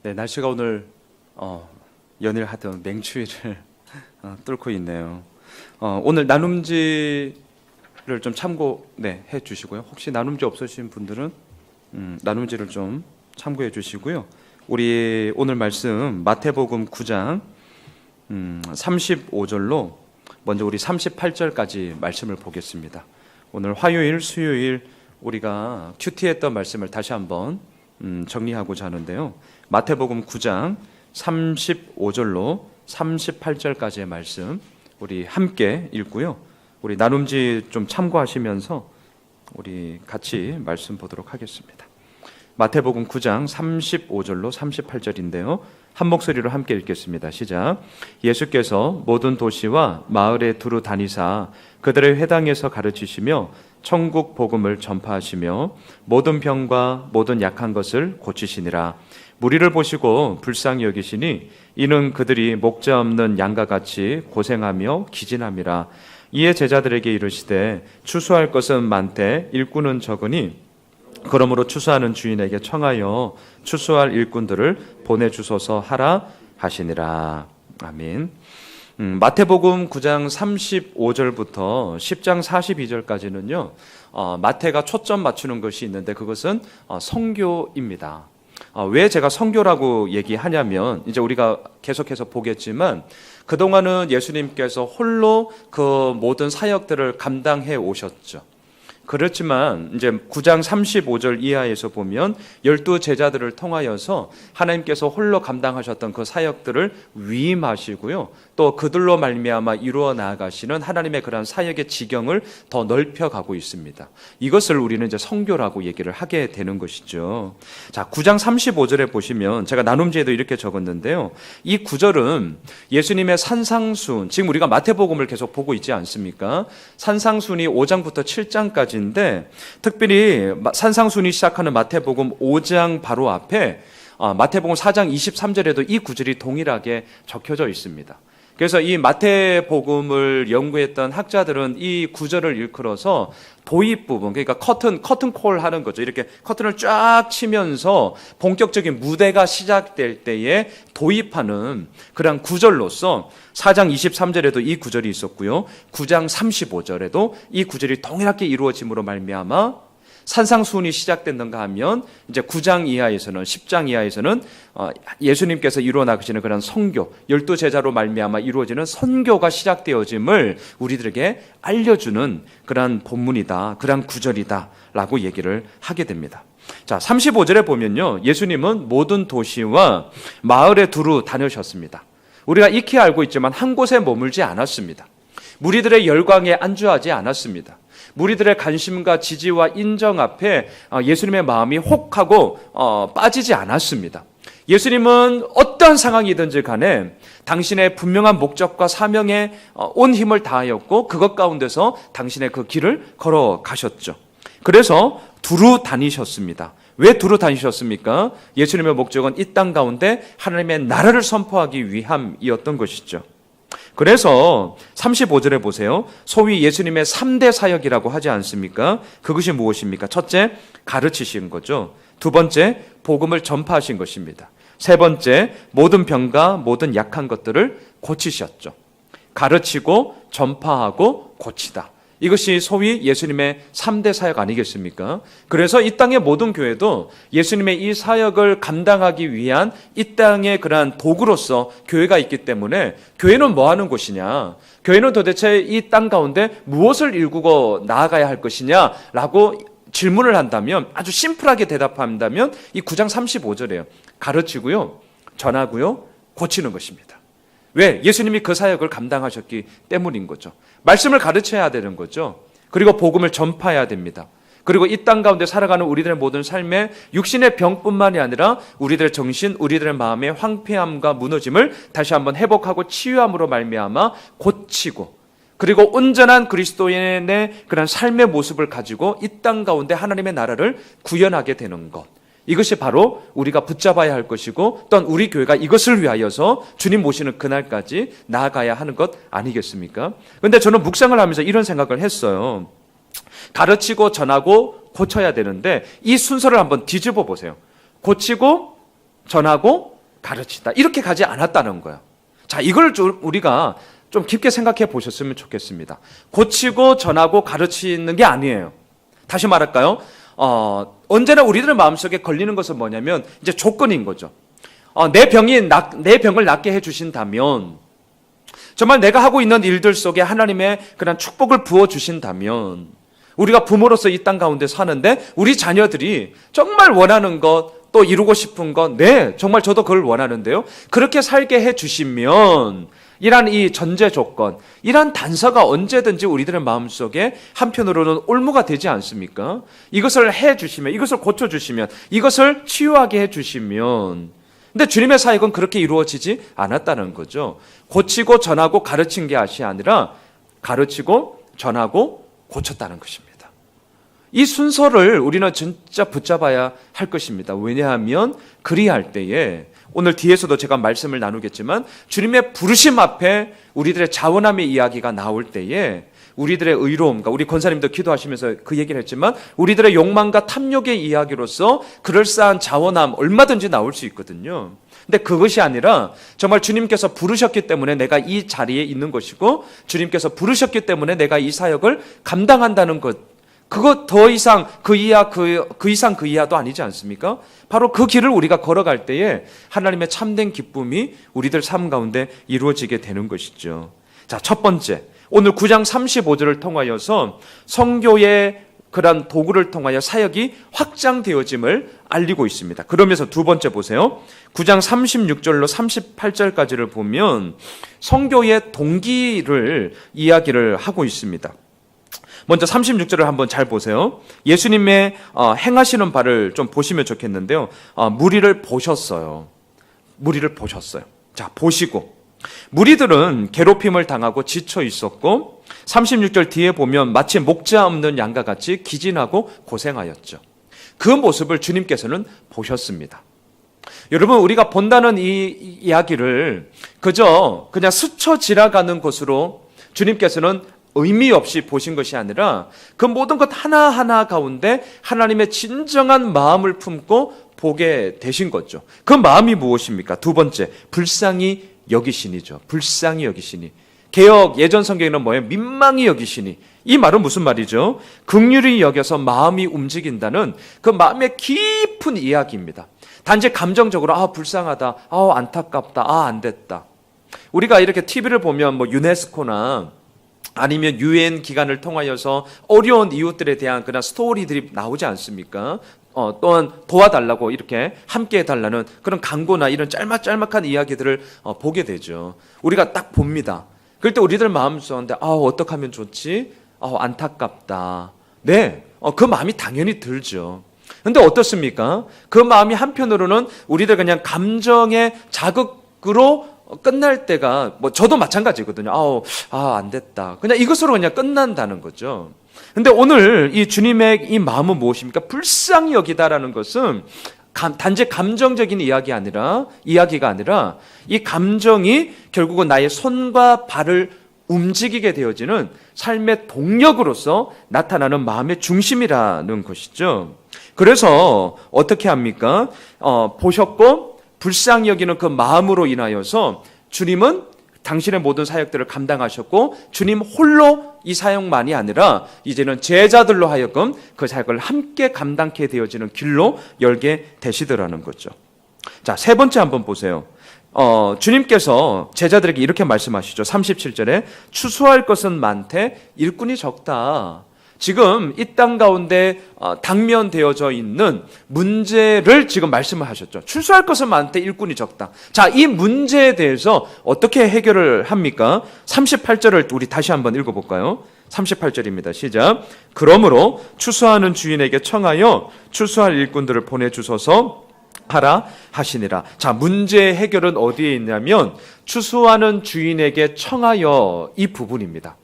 네, 날씨가 오늘 연일하던 맹추위를 뚫고 있네요. 오늘 나눔지를 좀 참고해 주시고요. 혹시 나눔지 없으신 분들은 나눔지를 좀 참고해 주시고요. 우리 오늘 말씀 마태복음 9장 35절로 먼저 우리 38절까지 말씀을 보겠습니다. 오늘 화요일, 수요일 우리가 큐티했던 말씀을 다시 한번 정리하고자 하는데요. 마태복음 9장 35절로 38절까지의 말씀 우리 함께 읽고요. 우리 나눔지 좀 참고하시면서 우리 같이 말씀 보도록 하겠습니다. 마태복음 9장 35절로 38절인데요. 한 목소리로 함께 읽겠습니다. 시작. 예수께서 모든 도시와 마을에 두루 다니사 그들의 회당에서 가르치시며 천국 복음을 전파하시며 모든 병과 모든 약한 것을 고치시니라. 무리를 보시고 불쌍히 여기시니 이는 그들이 목자 없는 양과 같이 고생하며 기진함이라. 이에 제자들에게 이르시되 추수할 것은 많되 일꾼은 적으니 그러므로 추수하는 주인에게 청하여 추수할 일꾼들을 보내주소서 하라 하시니라. 아멘. 마태복음 9장 35절부터 10장 42절까지는요, 마태가 초점 맞추는 것이 있는데 그것은 선교입니다. 왜 제가 선교라고 얘기하냐면, 이제 우리가 계속해서 보겠지만, 그동안은 예수님께서 홀로 그 모든 사역들을 감당해 오셨죠. 그렇지만 이제 9장 35절 이하에서 보면 12 제자들을 통하여서 하나님께서 홀로 감당하셨던 그 사역들을 위임하시고요. 또 그들로 말미암아 이루어 나아가시는 하나님의 그런 사역의 지경을 더 넓혀가고 있습니다. 이것을 우리는 이제 선교라고 얘기를 하게 되는 것이죠. 자, 9장 35절에 보시면 제가 나눔지에도 이렇게 적었는데요. 이 구절은 예수님의 산상순, 지금 우리가 마태복음을 계속 보고 있지 않습니까? 산상순이 5장부터 7장까지 인데 특별히 산상순이 시작하는 마태복음 5장 바로 앞에 마태복음 4장 23절에도 이 구절이 동일하게 적혀져 있습니다. 그래서 이 마태복음을 연구했던 학자들은 이 구절을 일컬어서 도입 부분, 그러니까 커튼콜 하는 거죠. 이렇게 커튼을 쫙 치면서 본격적인 무대가 시작될 때에 도입하는 그런 구절로서 4장 23절에도 이 구절이 있었고요. 9장 35절에도 이 구절이 동일하게 이루어짐으로 말미암아 산상수훈이 시작됐는가 하면 이제 9장 이하에서는 10장 이하에서는 예수님께서 이루어 나가시는 그런 선교, 12 제자로 말미암아 이루어지는 선교가 시작되어짐을 우리들에게 알려주는 그런 본문이다, 그런 구절이다라고 얘기를 하게 됩니다. 자, 35절에 보면요, 예수님은 모든 도시와 마을에 두루 다니셨습니다. 우리가 익히 알고 있지만 한 곳에 머물지 않았습니다. 무리들의 열광에 안주하지 않았습니다. 무리들의 관심과 지지와 인정 앞에 예수님의 마음이 혹하고 빠지지 않았습니다. 예수님은 어떠한 상황이든지 간에 당신의 분명한 목적과 사명에 온 힘을 다하였고 그것 가운데서 당신의 그 길을 걸어가셨죠. 그래서 두루 다니셨습니다. 왜 두루 다니셨습니까? 예수님의 목적은 이 땅 가운데 하나님의 나라를 선포하기 위함이었던 것이죠. 그래서 35절에 보세요. 소위 예수님의 3대 사역이라고 하지 않습니까? 그것이 무엇입니까? 첫째, 가르치신 거죠. 두 번째, 복음을 전파하신 것입니다. 세 번째, 모든 병과 모든 약한 것들을 고치셨죠. 가르치고 전파하고 고치다. 이것이 소위 예수님의 3대 사역 아니겠습니까? 그래서 이 땅의 모든 교회도 예수님의 이 사역을 감당하기 위한 이 땅의 그러한 도구로서 교회가 있기 때문에 교회는 뭐 하는 곳이냐? 교회는 도대체 이 땅 가운데 무엇을 일구고 나아가야 할 것이냐라고 질문을 한다면, 아주 심플하게 대답한다면 이 9장 35절이에요. 가르치고요, 전하고요, 고치는 것입니다. 왜? 예수님이 그 사역을 감당하셨기 때문인 거죠. 말씀을 가르쳐야 되는 거죠. 그리고 복음을 전파해야 됩니다. 그리고 이 땅 가운데 살아가는 우리들의 모든 삶에 육신의 병뿐만이 아니라 우리들의 정신, 우리들의 마음의 황폐함과 무너짐을 다시 한번 회복하고 치유함으로 말미암아 고치고, 그리고 온전한 그리스도인의 그런 삶의 모습을 가지고 이 땅 가운데 하나님의 나라를 구현하게 되는 것. 이것이 바로 우리가 붙잡아야 할 것이고, 또한 우리 교회가 이것을 위하여서 주님 모시는 그날까지 나아가야 하는 것 아니겠습니까? 그런데 저는 묵상을 하면서 이런 생각을 했어요. 가르치고 전하고 고쳐야 되는데 이 순서를 한번 뒤집어 보세요. 고치고 전하고 가르친다. 이렇게 가지 않았다는 거예요. 자, 이걸 우리가 좀 깊게 생각해 보셨으면 좋겠습니다. 고치고 전하고 가르치는 게 아니에요. 다시 말할까요? 언제나 우리들의 마음속에 걸리는 것은 뭐냐면 이제 조건인 거죠. 내 병을 낫게 해주신다면, 정말 내가 하고 있는 일들 속에 하나님의 그런 축복을 부어주신다면, 우리가 부모로서 이 땅 가운데 사는데 우리 자녀들이 정말 원하는 것, 또 이루고 싶은 것, 네, 정말 저도 그걸 원하는데요. 그렇게 살게 해주시면, 이란 이 전제 조건, 이란 단서가 언제든지 우리들의 마음속에 한편으로는 올무가 되지 않습니까? 이것을 해주시면, 이것을 고쳐주시면, 이것을 치유하게 해주시면, 근데 주님의 사역은 그렇게 이루어지지 않았다는 거죠. 고치고 전하고 가르친 게 아니라 가르치고 전하고 고쳤다는 것입니다. 이 순서를 우리는 진짜 붙잡아야 할 것입니다. 왜냐하면 그리할 때에, 오늘 뒤에서도 제가 말씀을 나누겠지만, 주님의 부르심 앞에 우리들의 자원함의 이야기가 나올 때에 우리들의 의로움과, 우리 권사님도 기도하시면서 그 얘기를 했지만, 우리들의 욕망과 탐욕의 이야기로서 그럴싸한 자원함 얼마든지 나올 수 있거든요. 근데 그것이 아니라 정말 주님께서 부르셨기 때문에 내가 이 자리에 있는 것이고, 주님께서 부르셨기 때문에 내가 이 사역을 감당한다는 것, 그거 더 이상 그 이하 그 이상 그 이하도 아니지 않습니까? 바로 그 길을 우리가 걸어갈 때에 하나님의 참된 기쁨이 우리들 삶 가운데 이루어지게 되는 것이죠. 자, 첫 번째, 오늘 9장 35절을 통하여서 성교의 그런 도구를 통하여 사역이 확장되어짐을 알리고 있습니다. 그러면서 두 번째 보세요. 9장 36절로 38절까지를 보면 성교의 동기를 이야기를 하고 있습니다. 먼저 36절을 한번 잘 보세요. 예수님의 행하시는 바를 좀 보시면 좋겠는데요. 무리를 보셨어요. 무리를 보셨어요. 자, 보시고 무리들은 괴롭힘을 당하고 지쳐 있었고, 36절 뒤에 보면 마치 목자 없는 양과 같이 기진하고 고생하였죠. 그 모습을 주님께서는 보셨습니다. 여러분, 우리가 본다는 이 이야기를 그냥 스쳐 지나가는 것으로 주님께서는 의미 없이 보신 것이 아니라 그 모든 것 하나하나 가운데 하나님의 진정한 마음을 품고 보게 되신 거죠. 그 마음이 무엇입니까? 두 번째, 불쌍히 여기시니죠. 불쌍히 여기시니. 개역 예전 성경에는 뭐예요? 민망히 여기시니. 이 말은 무슨 말이죠? 긍휼히 여겨서 마음이 움직인다는 그 마음의 깊은 이야기입니다. 단지 감정적으로 불쌍하다, 안타깝다, 안 됐다. 우리가 이렇게 TV를 보면 뭐 유네스코나 아니면 유엔 기관을 통하여서 어려운 이웃들에 대한 그런 스토리들이 나오지 않습니까? 또한 도와달라고 이렇게 함께 해달라는 그런 광고나 이런 짤막짤막한 이야기들을 보게 되죠. 우리가 딱 봅니다. 그럴 때 우리들 마음속에 어떻게 하면 좋지? 안타깝다. 네, 그 마음이 당연히 들죠. 근데 어떻습니까? 그 마음이 한편으로는 우리들 그냥 감정의 자극으로 끝날 때가, 저도 마찬가지거든요. 안 됐다. 그냥 이것으로 그냥 끝난다는 거죠. 근데 오늘 이 주님의 이 마음은 무엇입니까? 불쌍히 여기다라는 것은 단지 감정적인 이야기가 아니라 이 감정이 결국은 나의 손과 발을 움직이게 되어지는 삶의 동력으로서 나타나는 마음의 중심이라는 것이죠. 그래서 어떻게 합니까? 보셨고 불쌍히 여기는 그 마음으로 인하여서 주님은 당신의 모든 사역들을 감당하셨고, 주님 홀로 이 사역만이 아니라 이제는 제자들로 하여금 그 사역을 함께 감당케 되어지는 길로 열게 되시더라는 거죠. 자, 세 번째 한번 보세요. 주님께서 제자들에게 이렇게 말씀하시죠. 37절에 추수할 것은 많되 일꾼이 적다. 지금 이 땅 가운데 당면되어져 있는 문제를 지금 말씀을 하셨죠. 추수할 것은 많되 일꾼이 적다. 자, 이 문제에 대해서 어떻게 해결을 합니까? 38절을 우리 다시 한번 읽어볼까요? 38절입니다. 시작. 그러므로 추수하는 주인에게 청하여 추수할 일꾼들을 보내주소서 하라 하시니라. 자, 문제의 해결은 어디에 있냐면 추수하는 주인에게 청하여, 이 부분입니다.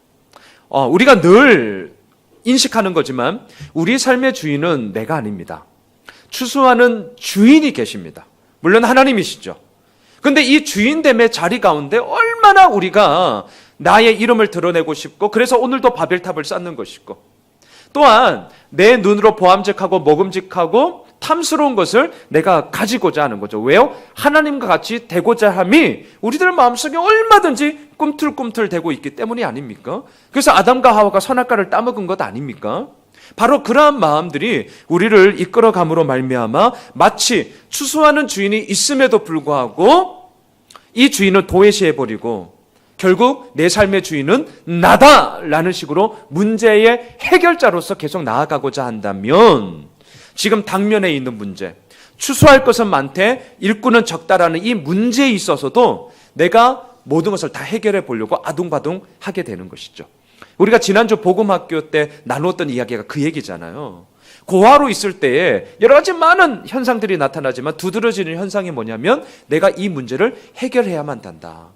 우리가 늘 인식하는 거지만 우리 삶의 주인은 내가 아닙니다. 추수하는 주인이 계십니다. 물론 하나님이시죠. 그런데 이 주인됨의 자리 가운데 얼마나 우리가 나의 이름을 드러내고 싶고, 그래서 오늘도 바벨탑을 쌓는 것이고, 또한 내 눈으로 보암직하고 먹음직하고 탐스러운 것을 내가 가지고자 하는 거죠. 왜요? 하나님과 같이 되고자 함이 우리들 마음속에 얼마든지 꿈틀꿈틀 되고 있기 때문이 아닙니까? 그래서 아담과 하와가 선악과를 따먹은 것 아닙니까? 바로 그러한 마음들이 우리를 이끌어감으로 말미암아 마치 추수하는 주인이 있음에도 불구하고 이 주인을 도외시해버리고 결국 내 삶의 주인은 나다라는 식으로 문제의 해결자로서 계속 나아가고자 한다면 지금 당면에 있는 문제, 추수할 것은 많되 일꾼은 적다라는 이 문제에 있어서도 내가 모든 것을 다 해결해 보려고 아둥바둥 하게 되는 것이죠. 우리가 지난주 복음학교 때 나누었던 이야기가 그 얘기잖아요. 고아로 있을 때에 여러 가지 많은 현상들이 나타나지만 두드러지는 현상이 뭐냐면 내가 이 문제를 해결해야만 한다.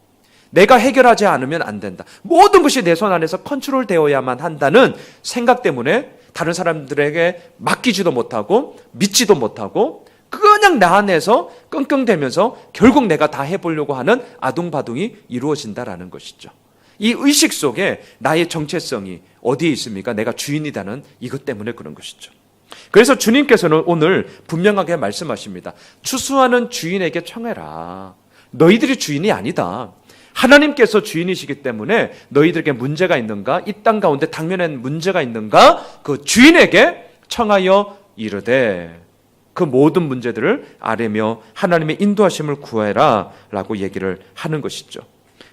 내가 해결하지 않으면 안 된다. 모든 것이 내 손 안에서 컨트롤되어야만 한다는 생각 때문에 다른 사람들에게 맡기지도 못하고 믿지도 못하고 그냥 나 안에서 끙끙대면서 결국 내가 다 해보려고 하는 아둥바둥이 이루어진다라는 것이죠. 이 의식 속에 나의 정체성이 어디에 있습니까? 내가 주인이라는 이것 때문에 그런 것이죠. 그래서 주님께서는 오늘 분명하게 말씀하십니다. 추수하는 주인에게 청해라. 너희들이 주인이 아니다. 하나님께서 주인이시기 때문에 너희들에게 문제가 있는가? 이 땅 가운데 당면엔 문제가 있는가? 그 주인에게 청하여 이르되 그 모든 문제들을 아뢰며 하나님의 인도하심을 구해라 라고 얘기를 하는 것이죠.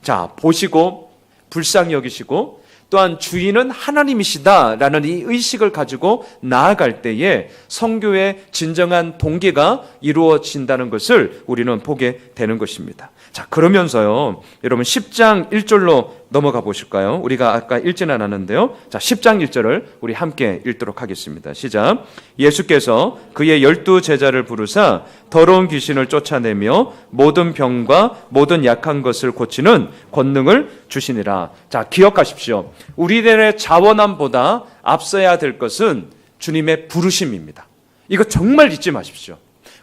자, 보시고 불쌍히 여기시고 또한 주인은 하나님이시다라는 이 의식을 가지고 나아갈 때에 선교의 진정한 동기가 이루어진다는 것을 우리는 보게 되는 것입니다. 자, 그러면서요, 여러분 10장 1절로 넘어가 보실까요? 우리가 아까 읽지는 않았는데요. 자, 10장 1절을 우리 함께 읽도록 하겠습니다. 시작. 예수께서 그의 12제자를 부르사 더러운 귀신을 쫓아내며 모든 병과 모든 약한 것을 고치는 권능을 주시니라. 자, 기억하십시오. 우리들의 자원함보다 앞서야 될 것은 주님의 부르심입니다. 이거 정말 잊지 마십시오.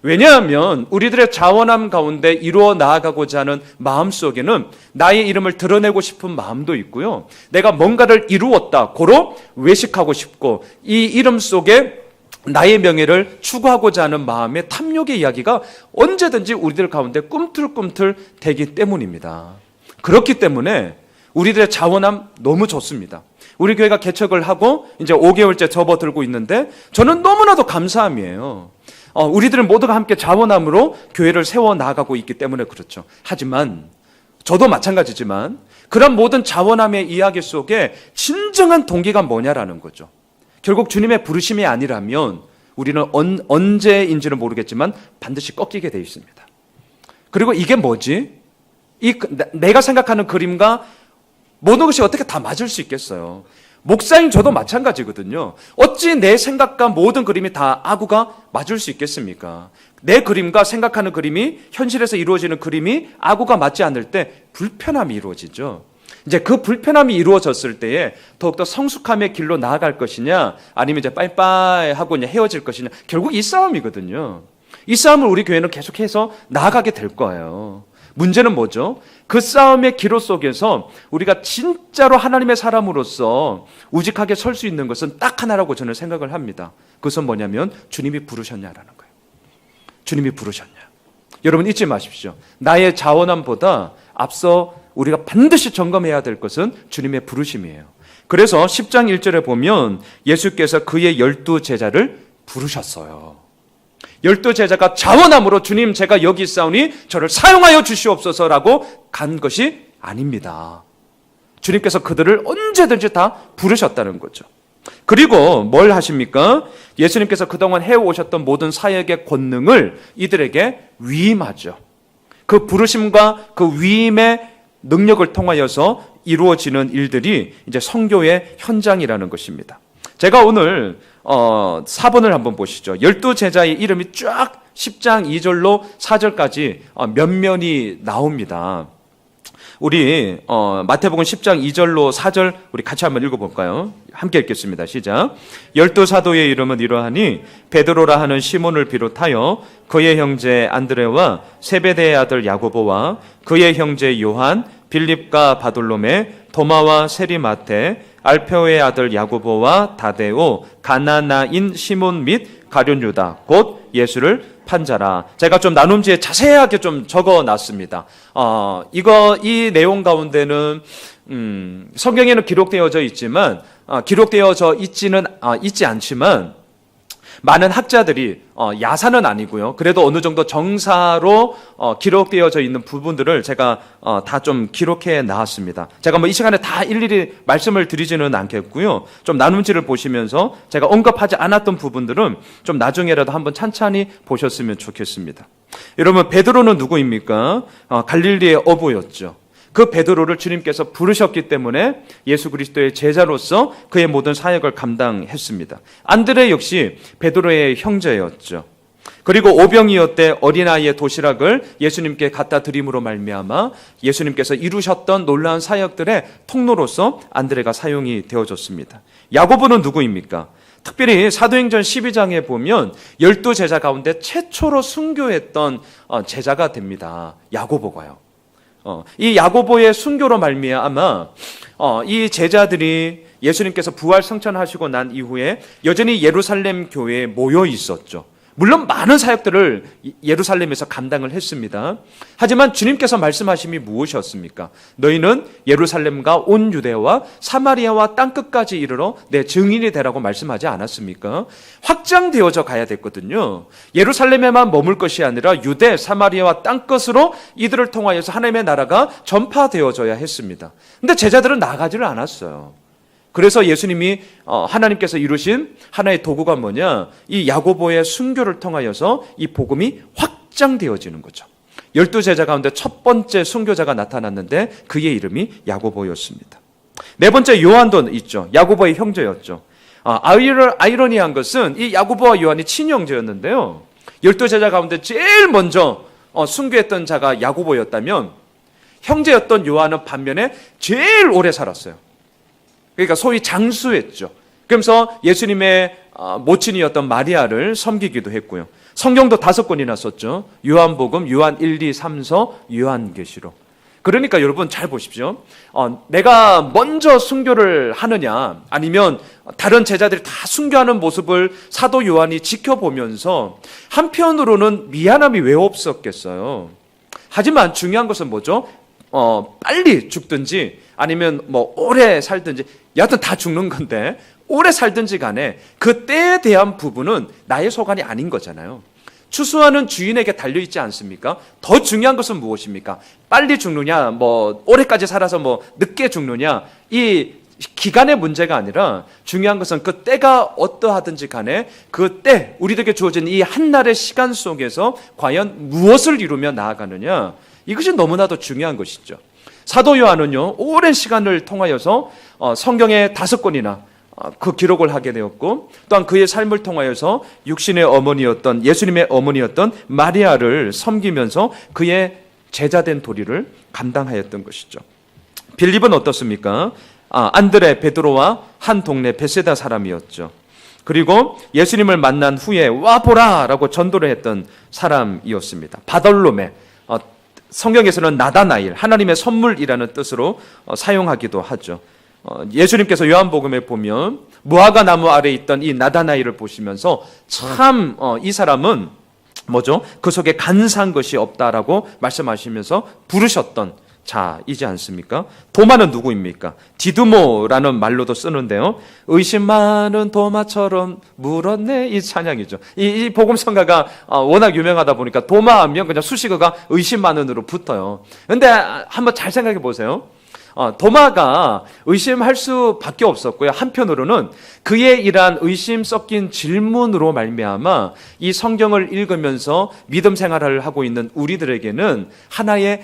왜냐하면 우리들의 자원함 가운데 이루어 나아가고자 하는 마음속에는 나의 이름을 드러내고 싶은 마음도 있고요. 내가 뭔가를 이루었다, 고로 외식하고 싶고 이 이름 속에 나의 명예를 추구하고자 하는 마음의 탐욕의 이야기가 언제든지 우리들 가운데 꿈틀꿈틀 되기 때문입니다. 그렇기 때문에 우리들의 자원함 너무 좋습니다. 우리 교회가 개척을 하고 이제 5개월째 접어들고 있는데 저는 너무나도 감사함이에요. 우리들은 모두가 함께 자원함으로 교회를 세워나가고 있기 때문에 그렇죠. 하지만 저도 마찬가지지만 그런 모든 자원함의 이야기 속에 진정한 동기가 뭐냐라는 거죠. 결국 주님의 부르심이 아니라면 우리는 언제인지는 모르겠지만 반드시 꺾이게 되어 있습니다. 그리고 이게 뭐지? 내가 생각하는 그림과 모든 것이 어떻게 다 맞을 수 있겠어요? 목사인 저도 마찬가지거든요. 어찌 내 생각과 모든 그림이 다 아구가 맞을 수 있겠습니까? 내 그림과 생각하는 그림이 현실에서 이루어지는 그림이 아구가 맞지 않을 때 불편함이 이루어지죠. 이제 그 불편함이 이루어졌을 때에 더욱더 성숙함의 길로 나아갈 것이냐 아니면 이제 빠이빠이 하고 이제 헤어질 것이냐 결국 이 싸움이거든요. 이 싸움을 우리 교회는 계속해서 나아가게 될 거예요. 문제는 뭐죠? 그 싸움의 기로 속에서 우리가 진짜로 하나님의 사람으로서 우직하게 설 수 있는 것은 딱 하나라고 저는 생각을 합니다. 그것은 뭐냐면 주님이 부르셨냐라는 거예요. 주님이 부르셨냐. 여러분 잊지 마십시오. 나의 자원함보다 앞서 우리가 반드시 점검해야 될 것은 주님의 부르심이에요. 그래서 10장 1절에 보면 예수께서 그의 12제자를 부르셨어요. 12제자가 자원함으로 주님 제가 여기 있사오니 저를 사용하여 주시옵소서라고 간 것이 아닙니다. 주님께서 그들을 언제든지 다 부르셨다는 거죠. 그리고 뭘 하십니까? 예수님께서 그동안 해오셨던 모든 사역의 권능을 이들에게 위임하죠. 그 부르심과 그 위임의 능력을 통하여서 이루어지는 일들이 이제 선교의 현장이라는 것입니다. 제가 오늘 4번을 한번 보시죠. 12제자의 이름이 쫙 10장 2절로 4절까지 면면이 나옵니다. 우리 마태복음 10장 2절로 4절 우리 같이 한번 읽어볼까요? 함께 읽겠습니다. 시작. 12사도의 이름은 이러하니 베드로라 하는 시몬을 비롯하여 그의 형제 안드레와 세베대의 아들 야고보와 그의 형제 요한, 빌립과 바돌로메, 도마와 세리마테, 알페오의 아들 야고보와 다데오, 가나나인 시몬 및 가룟 유다, 곧 예수를 판 자라. 제가 좀 나눔지에 자세하게 좀 적어놨습니다. 이 내용 가운데는 성경에는 기록되어져 있지만 기록되어져 있지 않지만 많은 학자들이 야사는 아니고요. 그래도 어느 정도 정사로 기록되어져 있는 부분들을 제가 다 좀 기록해 나왔습니다. 제가 뭐 이 시간에 다 일일이 말씀을 드리지는 않겠고요. 좀 나눔지를 보시면서 제가 언급하지 않았던 부분들은 좀 나중에라도 한번 찬찬히 보셨으면 좋겠습니다. 여러분, 베드로는 누구입니까? 갈릴리의 어부였죠. 그 베드로를 주님께서 부르셨기 때문에 예수 그리스도의 제자로서 그의 모든 사역을 감당했습니다. 안드레 역시 베드로의 형제였죠. 그리고 오병이어 때 어린아이의 도시락을 예수님께 갖다 드림으로 말미암아 예수님께서 이루셨던 놀라운 사역들의 통로로서 안드레가 사용이 되어졌습니다. 야고보는 누구입니까? 특별히 사도행전 12장에 보면 12제자 가운데 최초로 순교했던 제자가 됩니다. 야고보가요. 이 야고보의 순교로 말미암아 이 제자들이 예수님께서 부활 승천하시고 난 이후에 여전히 예루살렘 교회에 모여 있었죠. 물론 많은 사역들을 예루살렘에서 감당을 했습니다. 하지만 주님께서 말씀하심이 무엇이었습니까? 너희는 예루살렘과 온 유대와 사마리아와 땅끝까지 이르러 내 증인이 되라고 말씀하지 않았습니까? 확장되어져 가야 됐거든요. 예루살렘에만 머물 것이 아니라 유대, 사마리아와 땅끝으로 이들을 통하여서 하나님의 나라가 전파되어져야 했습니다. 근데 제자들은 나가지를 않았어요. 그래서 예수님이 하나님께서 이루신 하나의 도구가 뭐냐? 이 야고보의 순교를 통하여서 이 복음이 확장되어지는 거죠. 12제자 가운데 첫 번째 순교자가 나타났는데 그의 이름이 야고보였습니다. 네 번째 요한도 있죠. 야고보의 형제였죠. 아이러니한 것은 이 야고보와 요한이 친형제였는데요. 12제자 가운데 제일 먼저 순교했던 자가 야고보였다면 형제였던 요한은 반면에 제일 오래 살았어요. 그러니까 소위 장수했죠. 그러면서 예수님의 모친이었던 마리아를 섬기기도 했고요. 성경도 5권이나 썼죠. 요한복음, 요한 1, 2, 3서, 요한계시록. 그러니까 여러분 잘 보십시오. 내가 먼저 순교를 하느냐 아니면 다른 제자들이 다 순교하는 모습을 사도 요한이 지켜보면서 한편으로는 미안함이 왜 없었겠어요. 하지만 중요한 것은 뭐죠? 빨리 죽든지 아니면 뭐 오래 살든지 여하튼 다 죽는 건데 오래 살든지 간에 그 때에 대한 부분은 나의 소관이 아닌 거잖아요. 추수하는 주인에게 달려있지 않습니까? 더 중요한 것은 무엇입니까? 빨리 죽느냐 뭐 오래까지 살아서 뭐 늦게 죽느냐 이 기간의 문제가 아니라 중요한 것은 그 때가 어떠하든지 간에 그 때 우리들에게 주어진 이 한날의 시간 속에서 과연 무엇을 이루며 나아가느냐 이것이 너무나도 중요한 것이죠. 사도 요한은요 오랜 시간을 통하여서 성경의 5권이나 그 기록을 하게 되었고 또한 그의 삶을 통하여서 육신의 어머니였던 예수님의 어머니였던 마리아를 섬기면서 그의 제자된 도리를 감당하였던 것이죠. 빌립은 어떻습니까? 안드레, 베드로와 한 동네 베세다 사람이었죠. 그리고 예수님을 만난 후에 와보라 라고 전도를 했던 사람이었습니다. 바돌로메, 성경에서는 나다나일, 하나님의 선물이라는 뜻으로 사용하기도 하죠. 예수님께서 요한복음에 보면 무화과 나무 아래에 있던 이 나다나일을 보시면서 참 이 사람은 뭐죠? 그 속에 간사한 것이 없다라고 말씀하시면서 부르셨던 자이지 않습니까? 도마는 누구입니까? 디두모라는 말로도 쓰는데요. 의심 많은 도마처럼 물었네 이 찬양이죠. 이 복음성가가 워낙 유명하다 보니까 도마 하면 그냥 수식어가 의심 많은으로 붙어요. 근데 한번 잘 생각해 보세요. 도마가 의심할 수밖에 없었고요. 한편으로는 그의 이러한 의심 섞인 질문으로 말미암아 이 성경을 읽으면서 믿음 생활을 하고 있는 우리들에게는 하나의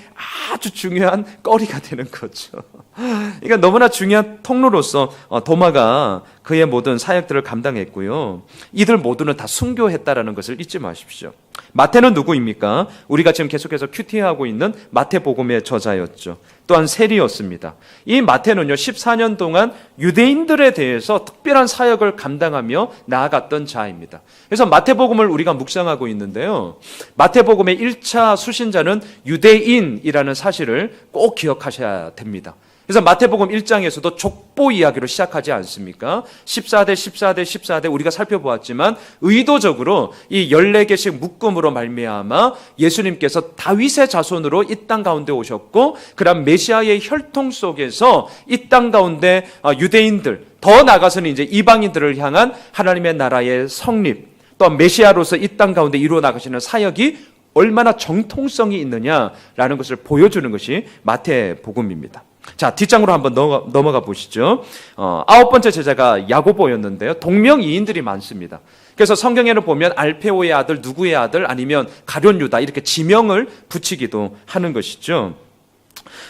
아주 중요한 거리가 되는 거죠. 그러니까 너무나 중요한 통로로서 도마가 그의 모든 사역들을 감당했고요. 이들 모두는 다 순교했다라는 것을 잊지 마십시오. 마태는 누구입니까? 우리가 지금 계속해서 큐티하고 있는 마태복음의 저자였죠. 또한 세리였습니다. 이 마태는요, 14년 동안 유대인들에 대해서 특별한 사역을 감당하며 나아갔던 자입니다. 그래서 마태복음을 우리가 묵상하고 있는데요, 마태복음의 1차 수신자는 유대인이라는 사실을 꼭 기억하셔야 됩니다. 그래서 마태복음 1장에서도 족보 이야기로 시작하지 않습니까? 14대 우리가 살펴보았지만 의도적으로 이 14개씩 묶음으로 말미암아 예수님께서 다윗의 자손으로 이 땅 가운데 오셨고, 그다음 메시아의 혈통 속에서 이 땅 가운데 유대인들, 더 나아가서는 이제 이방인들을 향한 하나님의 나라의 성립, 또 메시아로서 이 땅 가운데 이루어 나가시는 사역이 얼마나 정통성이 있느냐라는 것을 보여주는 것이 마태복음입니다. 자, 뒷장으로 한번 넘어가 보시죠. 9번째 제자가 야고보였는데요, 동명이인들이 많습니다. 그래서 성경에는 보면 알페오의 아들, 누구의 아들, 아니면 가룟 유다, 이렇게 지명을 붙이기도 하는 것이죠.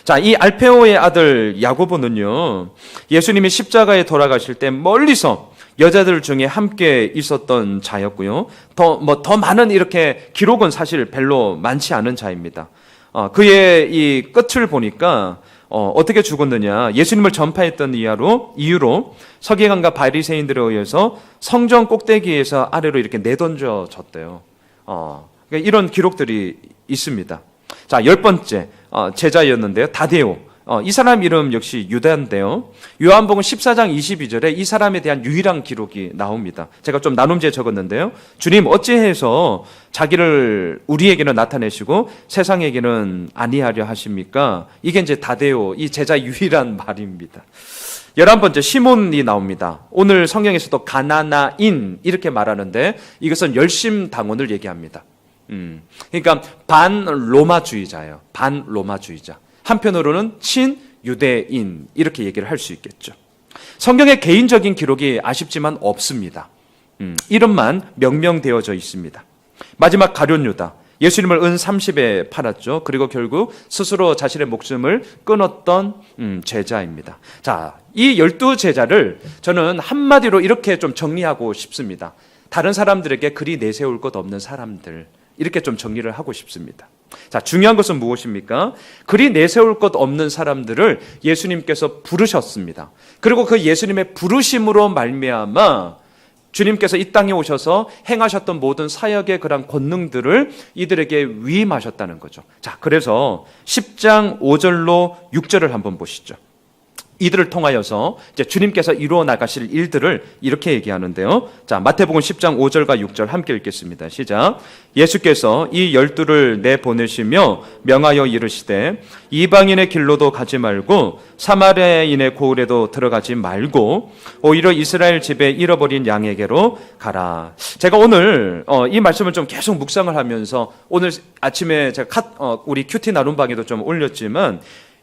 자, 이 알페오의 아들 야고보는요, 예수님이 십자가에 돌아가실 때 멀리서 여자들 중에 함께 있었던 자였고요. 더 많은 이렇게 기록은 사실 별로 많지 않은 자입니다. 그의 이 끝을 보니까 어떻게 죽었느냐, 예수님을 전파했던 이유로 서기관과 바리새인들에 의해서 성전 꼭대기에서 아래로 이렇게 내던져졌대요. 그러니까 이런 기록들이 있습니다. 자, 10번째 제자였는데요, 다데오. 이 사람 이름 역시 유다인데요, 요한복음 14장 22절에 이 사람에 대한 유일한 기록이 나옵니다. 제가 좀 나눔지에 적었는데요, 주님 어찌해서 자기를 우리에게는 나타내시고 세상에게는 아니하려 하십니까? 이게 이제 다데오, 이 제자 유일한 말입니다. 11번째 시몬이 나옵니다. 오늘 성경에서도 가나나인 이렇게 말하는데, 이것은 열심당원을 얘기합니다. 그러니까 반로마주의자예요. 반로마주의자. 한편으로는 친유대인, 이렇게 얘기를 할 수 있겠죠. 성경에 개인적인 기록이 아쉽지만 없습니다. 이름만 명명되어져 있습니다. 마지막 가룟 유다, 예수님을 은 30에 팔았죠. 그리고 결국 스스로 자신의 목숨을 끊었던 제자입니다. 자, 이 12제자를 저는 한마디로 이렇게 좀 정리하고 싶습니다. 다른 사람들에게 그리 내세울 것 없는 사람들, 이렇게 좀 정리를 하고 싶습니다. 자, 중요한 것은 무엇입니까? 그리 내세울 것 없는 사람들을 예수님께서 부르셨습니다. 그리고 그 예수님의 부르심으로 말미암아 주님께서 이 땅에 오셔서 행하셨던 모든 사역의 그런 권능들을 이들에게 위임하셨다는 거죠. 자, 그래서 10장 5절로 6절을 한번 보시죠. 이들을 통하여서 이제 주님께서 이루어 나가실 일들을 이렇게 얘기하는데요. 자, 마태복음 10장 5절과 6절 함께 읽겠습니다. 시작. 예수께서 이 12를 내보내시며 명하여 이르시되 이방인의 길로도 가지 말고 사마리아인의 고을에도 들어가지 말고 오히려 이스라엘 집에 잃어버린 양에게로 가라. 제가 오늘 이 말씀을 좀 계속 묵상을 하면서 오늘 아침에 제가 우리 큐티 나눔방에도 좀 올렸지만,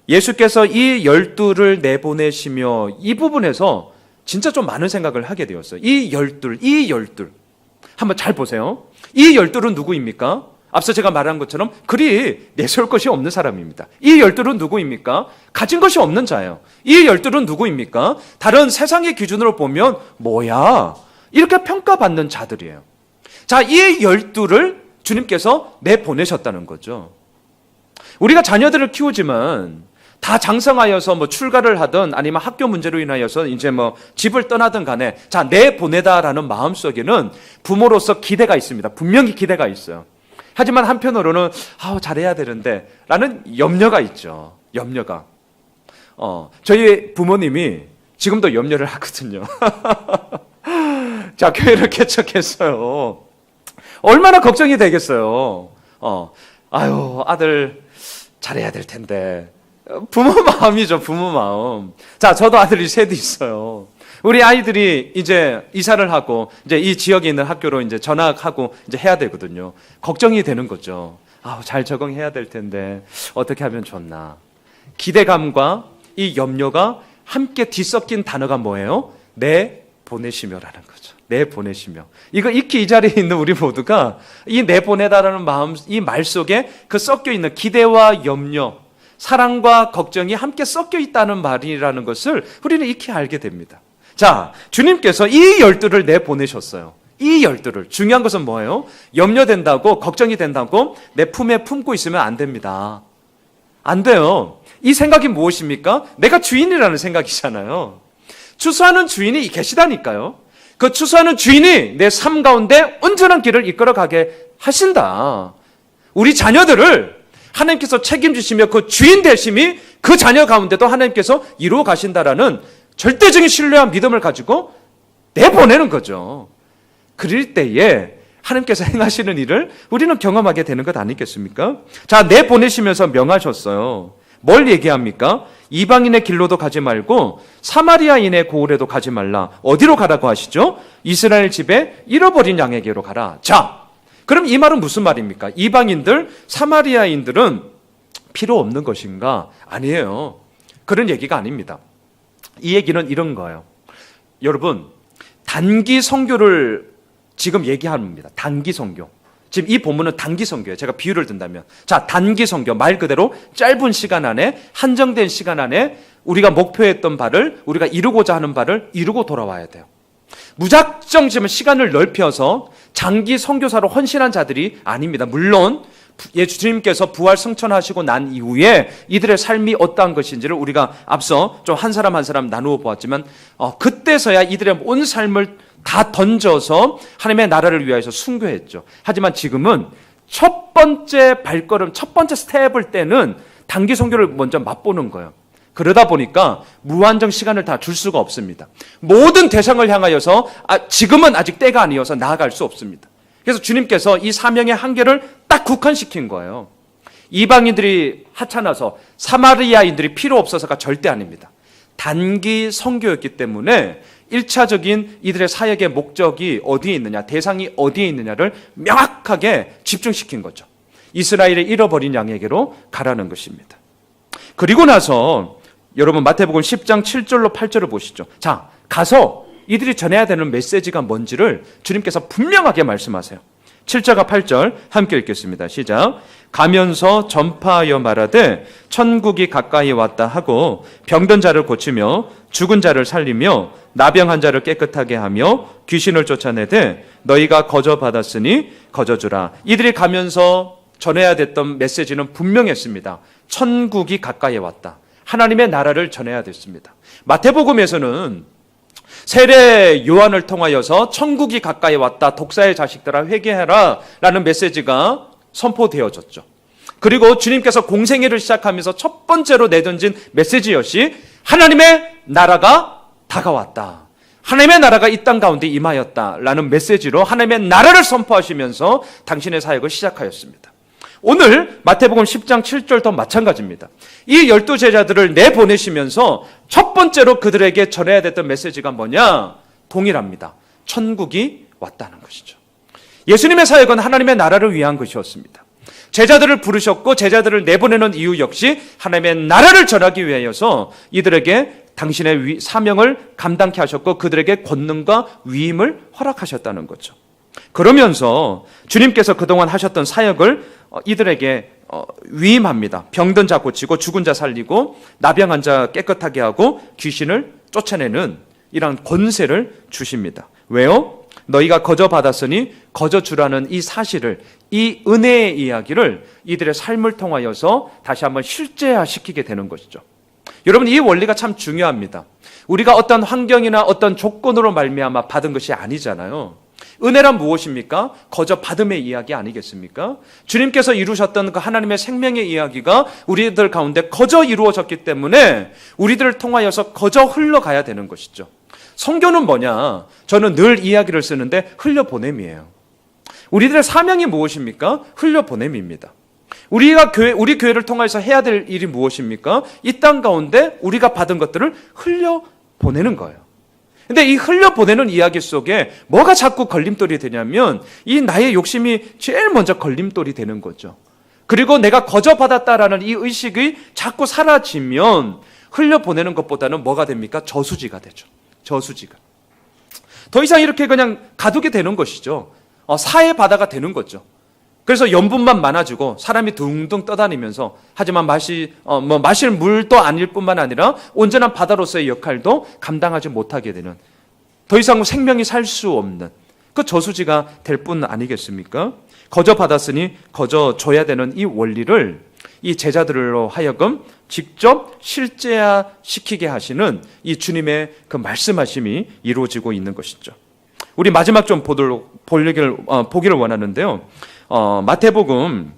예수께서 이 12를 내보내시며, 이 부분에서 진짜 좀 많은 생각을 하게 되었어요. 이 12 한번 잘 보세요. 이 12은 누구입니까? 앞서 제가 말한 것처럼 그리 내세울 것이 없는 사람입니다. 이 12은 누구입니까? 가진 것이 없는 자예요. 이 12은 누구입니까? 다른 세상의 기준으로 보면 뭐야, 이렇게 평가받는 자들이에요. 자, 이 12를 주님께서 내보내셨다는 거죠. 우리가 자녀들을 키우지만 다 장성하여서 뭐 출가를 하든 아니면 학교 문제로 인하여서 이제 뭐 집을 떠나든 간에 자, 내보내다라는 마음속에는 부모로서 기대가 있습니다. 분명히 기대가 있어요. 하지만 한편으로는 잘해야 되는데 라는 염려가 있죠. 염려가. 저희 부모님이 지금도 염려를 하거든요. 자, 교회를 개척했어요. 얼마나 걱정이 되겠어요. 아들 잘해야 될 텐데. 부모 마음이죠, 부모 마음. 자, 저도 아들이 셋이 있어요. 우리 아이들이 이제 이사를 하고 이제 이 지역에 있는 학교로 이제 전학하고 이제 해야 되거든요. 걱정이 되는 거죠. 잘 적응해야 될 텐데 어떻게 하면 좋나. 기대감과 이 염려가 함께 뒤섞인 단어가 뭐예요? 내보내시며라는 거죠. 내보내시며. 이거 익히 이 자리에 있는 우리 모두가 이 내보내다라는 마음, 이 말 속에 그 섞여 있는 기대와 염려, 사랑과 걱정이 함께 섞여 있다는 말이라는 것을 우리는 익히 알게 됩니다. 자, 주님께서 이 12를 내보내셨어요. 이 열두를, 중요한 것은 뭐예요? 염려된다고, 걱정이 된다고 내 품에 품고 있으면 안 됩니다. 안 돼요. 이 생각이 무엇입니까? 내가 주인이라는 생각이잖아요. 추수하는 주인이 계시다니까요. 그 추수하는 주인이 내 삶 가운데 온전한 길을 이끌어가게 하신다. 우리 자녀들을 하나님께서 책임지시며 그 주인 되심이 그 자녀 가운데도 하나님께서 이루어 가신다라는 절대적인 신뢰와 믿음을 가지고 내보내는 거죠. 그럴 때에 하나님께서 행하시는 일을 우리는 경험하게 되는 것 아니겠습니까? 자, 내보내시면서 명하셨어요. 뭘 얘기합니까? 이방인의 길로도 가지 말고 사마리아인의 고을에도 가지 말라. 어디로 가라고 하시죠? 이스라엘 집에 잃어버린 양에게로 가라. 자, 그럼 이 말은 무슨 말입니까? 이방인들, 사마리아인들은 필요 없는 것인가? 아니에요. 그런 얘기가 아닙니다. 이 얘기는 이런 거예요. 여러분, 단기 선교를 지금 얘기합니다. 단기 선교. 지금 이 본문은 단기 선교예요. 제가 비유를 든다면. 자, 단기 선교. 말 그대로 짧은 시간 안에, 한정된 시간 안에 우리가 목표했던 바를, 우리가 이루고자 하는 바를 이루고 돌아와야 돼요. 무작정 지금 시간을 넓혀서 장기 선교사로 헌신한 자들이 아닙니다. 물론 예수님께서 부활 승천하시고 난 이후에 이들의 삶이 어떠한 것인지를 우리가 앞서 좀 한 사람 한 사람 나누어 보았지만 그때서야 이들의 온 삶을 다 던져서 하나님의 나라를 위하여서 순교했죠. 하지만 지금은 첫 번째 발걸음, 첫 번째 스텝을 때는 단기 선교를 먼저 맛보는 거예요. 그러다 보니까 무한정 시간을 다 줄 수가 없습니다. 모든 대상을 향하여서 지금은 아직 때가 아니어서 나아갈 수 없습니다. 그래서 주님께서 이 사명의 한계를 딱 국한시킨 거예요. 이방인들이 하찮아서 사마리아인들이 필요 없어서가 절대 아닙니다. 단기 선교였기 때문에 1차적인 이들의 사역의 목적이 어디에 있느냐, 대상이 어디에 있느냐를 명확하게 집중시킨 거죠. 이스라엘의 잃어버린 양에게로 가라는 것입니다. 그리고 나서 여러분 마태복음 10장 7절로 8절을 보시죠. 자, 가서 이들이 전해야 되는 메시지가 뭔지를 주님께서 분명하게 말씀하세요. 7절과 8절 함께 읽겠습니다. 시작. 가면서 전파하여 말하되 천국이 가까이 왔다 하고 병든 자를 고치며 죽은 자를 살리며 나병한 자를 깨끗하게 하며 귀신을 쫓아내되 너희가 거저 받았으니 거저 주라. 이들이 가면서 전해야 됐던 메시지는 분명했습니다. 천국이 가까이 왔다. 하나님의 나라를 전해야 됐습니다. 마태복음에서는 세례 요한을 통하여서 천국이 가까이 왔다. 독사의 자식들아 회개하라 라는 메시지가 선포되어졌죠. 그리고 주님께서 공생애를 시작하면서 첫 번째로 내던진 메시지 역시 하나님의 나라가 다가왔다. 하나님의 나라가 이 땅 가운데 임하였다 라는 메시지로 하나님의 나라를 선포하시면서 당신의 사역을 시작하였습니다. 오늘 마태복음 10장 7절도 마찬가지입니다. 이 12제자들을 내보내시면서 첫 번째로 그들에게 전해야 됐던 메시지가 뭐냐? 동일합니다. 천국이 왔다는 것이죠. 예수님의 사역은 하나님의 나라를 위한 것이었습니다. 제자들을 부르셨고 제자들을 내보내는 이유 역시 하나님의 나라를 전하기 위하여서 이들에게 당신의 사명을 감당케 하셨고 그들에게 권능과 위임을 허락하셨다는 거죠. 그러면서 주님께서 그동안 하셨던 사역을 이들에게 위임합니다. 병든 자 고치고 죽은 자 살리고 나병한 자 깨끗하게 하고 귀신을 쫓아내는 이런 권세를 주십니다. 왜요? 너희가 거저 받았으니 거저 주라는 이 사실을, 이 은혜의 이야기를 이들의 삶을 통하여서 다시 한번 실제화시키게 되는 것이죠. 여러분, 이 원리가 참 중요합니다. 우리가 어떤 환경이나 어떤 조건으로 말미암아 받은 것이 아니잖아요. 은혜란 무엇입니까? 거저 받음의 이야기 아니겠습니까? 주님께서 이루셨던 그 하나님의 생명의 이야기가 우리들 가운데 거저 이루어졌기 때문에 우리들을 통하여서 거저 흘러가야 되는 것이죠. 성교는 뭐냐? 저는 늘 이야기를 쓰는데 흘려보냄이에요. 우리들의 사명이 무엇입니까? 흘려보냄입니다. 우리 교회를 통해서 해야 될 일이 무엇입니까? 이 땅 가운데 우리가 받은 것들을 흘려보내는 거예요. 근데 이 흘려보내는 이야기 속에 뭐가 자꾸 걸림돌이 되냐면 이 나의 욕심이 제일 먼저 걸림돌이 되는 거죠. 그리고 내가 거저 받았다라는 이 의식이 자꾸 사라지면 흘려보내는 것보다는 뭐가 됩니까? 저수지가 되죠. 저수지가. 더 이상 이렇게 그냥 가두게 되는 것이죠. 사해 바다가 되는 거죠. 그래서 염분만 많아지고 사람이 둥둥 떠다니면서 하지만 마실 물도 아닐 뿐만 아니라 온전한 바다로서의 역할도 감당하지 못하게 되는 더 이상 생명이 살 수 없는 그 저수지가 될 뿐 아니겠습니까? 거저 받았으니 거저 줘야 되는 이 원리를 이 제자들로 하여금 직접 실제화시키게 하시는 이 주님의 그 말씀하심이 이루어지고 있는 것이죠. 우리 마지막 좀 보기를 원하는데요. 마태복음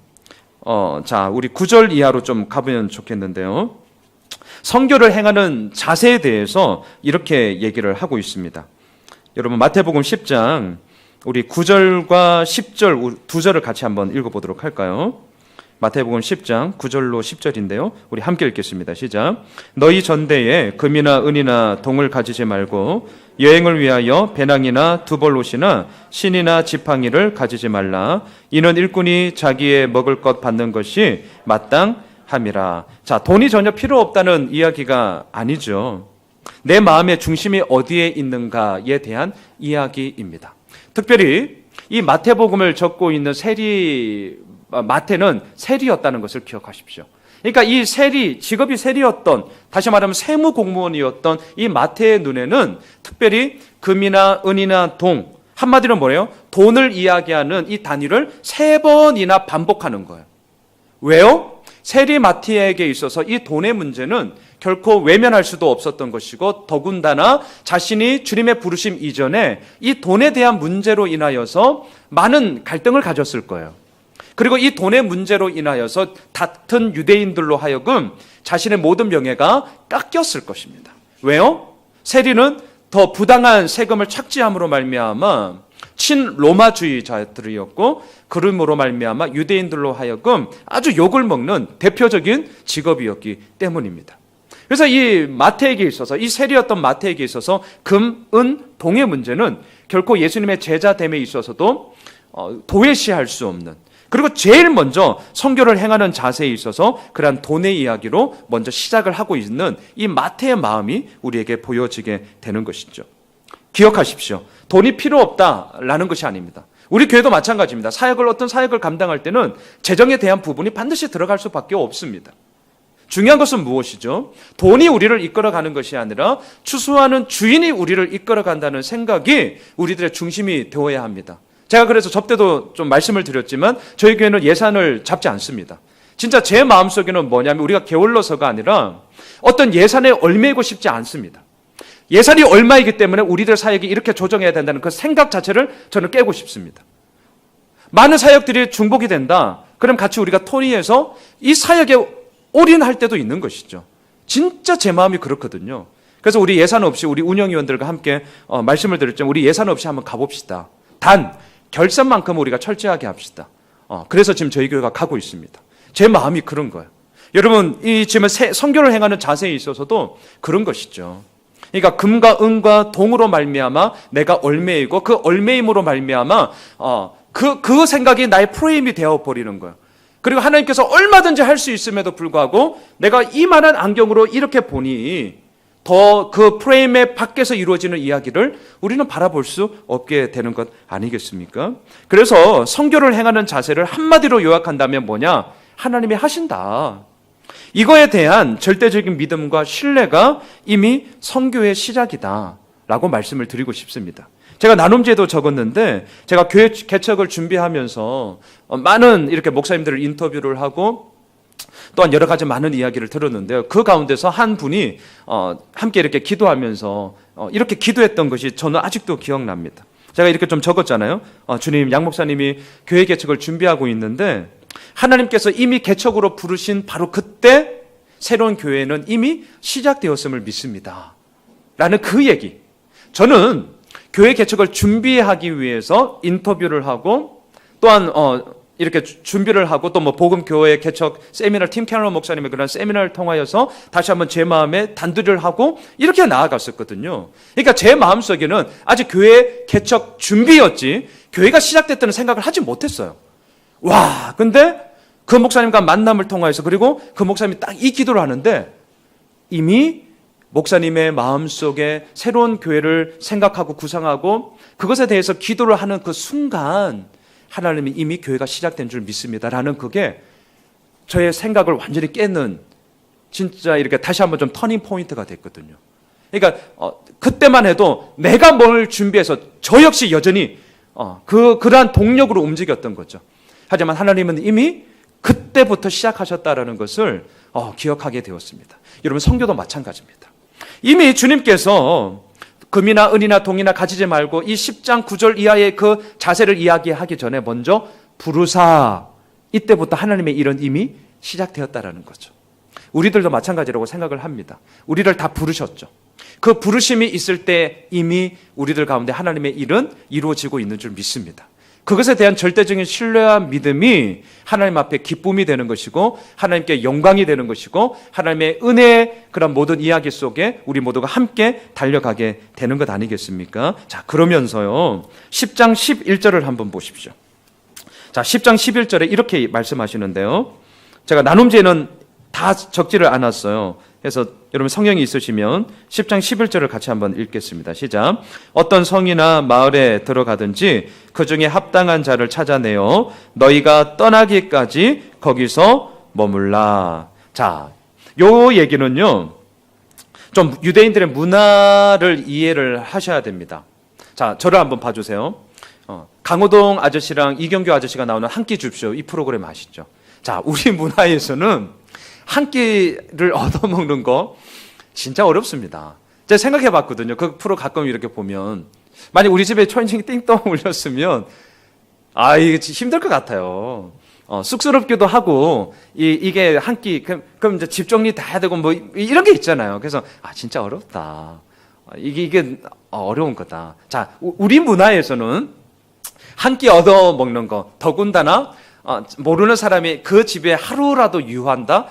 자, 우리 9절 이하로 좀 가보면 좋겠는데요. 선교를 행하는 자세에 대해서 이렇게 얘기를 하고 있습니다. 여러분 마태복음 10장 우리 9절과 10절 두 절을 같이 한번 읽어보도록 할까요? 마태복음 10장 9절로 10절인데요. 우리 함께 읽겠습니다. 시작. 너희 전대에 금이나 은이나 동을 가지지 말고 여행을 위하여 배낭이나 두벌옷이나 신이나 지팡이를 가지지 말라. 이는 일꾼이 자기의 먹을 것 받는 것이 마땅함이라. 자, 돈이 전혀 필요 없다는 이야기가 아니죠. 내 마음의 중심이 어디에 있는가에 대한 이야기입니다. 특별히 이 마태복음을 적고 있는 마태는 세리였다는 것을 기억하십시오. 그러니까 이 직업이 세리였던, 다시 말하면 세무 공무원이었던 이 마태의 눈에는 특별히 금이나 은이나 동, 한마디로 뭐예요? 돈을 이야기하는 이 단위를 3번이나 반복하는 거예요. 왜요? 세리 마태에게 있어서 이 돈의 문제는 결코 외면할 수도 없었던 것이고, 더군다나 자신이 주님의 부르심 이전에 이 돈에 대한 문제로 인하여서 많은 갈등을 가졌을 거예요. 그리고 이 돈의 문제로 인하여서 다툰 유대인들로 하여금 자신의 모든 명예가 깎였을 것입니다. 왜요? 세리는 더 부당한 세금을 착취함으로 말미암아 친로마주의자들이었고, 그러므로 말미암아 유대인들로 하여금 아주 욕을 먹는 대표적인 직업이었기 때문입니다. 그래서 이 마태에게 있어서, 이 세리였던 마태에게 있어서 금, 은, 동의 문제는 결코 예수님의 제자됨에 있어서도 도외시할 수 없는, 그리고 제일 먼저 선교를 행하는 자세에 있어서 그러한 돈의 이야기로 먼저 시작을 하고 있는 이 마태의 마음이 우리에게 보여지게 되는 것이죠. 기억하십시오. 돈이 필요 없다라는 것이 아닙니다. 우리 교회도 마찬가지입니다. 어떤 사역을 감당할 때는 재정에 대한 부분이 반드시 들어갈 수밖에 없습니다. 중요한 것은 무엇이죠? 돈이 우리를 이끌어가는 것이 아니라 추수하는 주인이 우리를 이끌어간다는 생각이 우리들의 중심이 되어야 합니다. 제가 그래서 접대도 좀 말씀을 드렸지만 저희 교회는 예산을 잡지 않습니다. 진짜 제 마음속에는 뭐냐면 우리가 게을러서가 아니라 어떤 예산에 얽매이고 싶지 않습니다. 예산이 얼마이기 때문에 우리들 사역이 이렇게 조정해야 된다는 그 생각 자체를 저는 깨고 싶습니다. 많은 사역들이 중복이 된다. 그럼 같이 우리가 토의해서 이 사역에 올인할 때도 있는 것이죠. 진짜 제 마음이 그렇거든요. 그래서 우리 예산 없이 우리 운영위원들과 함께 말씀을 드렸지만 우리 예산 없이 한번 가봅시다. 단 결산만큼 우리가 철저하게 합시다. 그래서 지금 저희 교회가 가고 있습니다. 제 마음이 그런 거예요. 여러분, 이 지금 선교를 행하는 자세에 있어서도 그런 것이죠. 그러니까 금과 은과 동으로 말미암아 내가 얽매이고 그 얽매임으로 말미암아 그 생각이 나의 프레임이 되어 버리는 거예요. 그리고 하나님께서 얼마든지 할 수 있음에도 불구하고 내가 이만한 안경으로 이렇게 보니 더 그 프레임의 밖에서 이루어지는 이야기를 우리는 바라볼 수 없게 되는 것 아니겠습니까? 그래서 선교를 행하는 자세를 한마디로 요약한다면 뭐냐? 하나님이 하신다. 이거에 대한 절대적인 믿음과 신뢰가 이미 선교의 시작이다 라고 말씀을 드리고 싶습니다. 제가 나눔제도 적었는데 제가 교회 개척을 준비하면서 많은 이렇게 목사님들을 인터뷰를 하고 또한 여러 가지 많은 이야기를 들었는데요. 그 가운데서 한 분이 함께 이렇게 기도하면서 이렇게 기도했던 것이 저는 아직도 기억납니다. 제가 이렇게 좀 적었잖아요. 주님, 양 목사님이 교회 개척을 준비하고 있는데 하나님께서 이미 개척으로 부르신 바로 그때 새로운 교회는 이미 시작되었음을 믿습니다. 라는 그 얘기. 저는 교회 개척을 준비하기 위해서 인터뷰를 하고 또한 이렇게 준비를 하고 또 뭐 복음교회 개척 세미나 팀 캐널 목사님의 그런 세미나를 통하여서 다시 한번 제 마음에 단두리를 하고 이렇게 나아갔었거든요. 그러니까 제 마음속에는 아직 교회 개척 준비였지 교회가 시작됐다는 생각을 하지 못했어요. 와, 근데 그 목사님과 만남을 통하여서 그리고 그 목사님이 딱 이 기도를 하는데 이미 목사님의 마음속에 새로운 교회를 생각하고 구상하고 그것에 대해서 기도를 하는 그 순간 하나님이 이미 교회가 시작된 줄 믿습니다라는 그게 저의 생각을 완전히 깨는 진짜 이렇게 다시 한번 좀 터닝 포인트가 됐거든요. 그러니까 그때만 해도 내가 뭘 준비해서 저 역시 여전히 그러한 동력으로 움직였던 거죠. 하지만 하나님은 이미 그때부터 시작하셨다라는 것을 기억하게 되었습니다. 여러분, 성교도 마찬가지입니다. 이미 주님께서 금이나 은이나 동이나 가지지 말고 이 10장 9절 이하의 그 자세를 이야기하기 전에 먼저 부르사, 이때부터 하나님의 일은 이미 시작되었다라는 거죠. 우리들도 마찬가지라고 생각을 합니다. 우리를 다 부르셨죠. 그 부르심이 있을 때 이미 우리들 가운데 하나님의 일은 이루어지고 있는 줄 믿습니다. 그것에 대한 절대적인 신뢰와 믿음이 하나님 앞에 기쁨이 되는 것이고 하나님께 영광이 되는 것이고 하나님의 은혜의 그런 모든 이야기 속에 우리 모두가 함께 달려가게 되는 것 아니겠습니까? 자, 그러면서요 10장 11절을 한번 보십시오. 자, 10장 11절에 이렇게 말씀하시는데요, 제가 나눔제는 다 적지를 않았어요. 그래서 여러분 성경이 있으시면 10장 11절을 같이 한번 읽겠습니다. 시작. 어떤 성이나 마을에 들어가든지 그 중에 합당한 자를 찾아내어 너희가 떠나기까지 거기서 머물라. 자, 요 얘기는요 좀 유대인들의 문화를 이해를 하셔야 됩니다. 자, 저를 한번 봐주세요. 강호동 아저씨랑 이경규 아저씨가 나오는 한 끼 줍쇼, 이 프로그램 아시죠? 자, 우리 문화에서는 한 끼를 얻어먹는 거 진짜 어렵습니다. 제가 생각해 봤거든요. 그 프로 가끔 이렇게 보면 만약 우리 집에 초인종이 띵동 울렸으면 이게 힘들 것 같아요. 쑥스럽기도 하고 이게 한 끼 그럼 이제 집 정리 다 해야 되고 뭐 이런 게 있잖아요. 그래서 진짜 어렵다. 이게 어려운 거다. 자, 우리 문화에서는 한 끼 얻어먹는 거, 더군다나 모르는 사람이 그 집에 하루라도 유한다?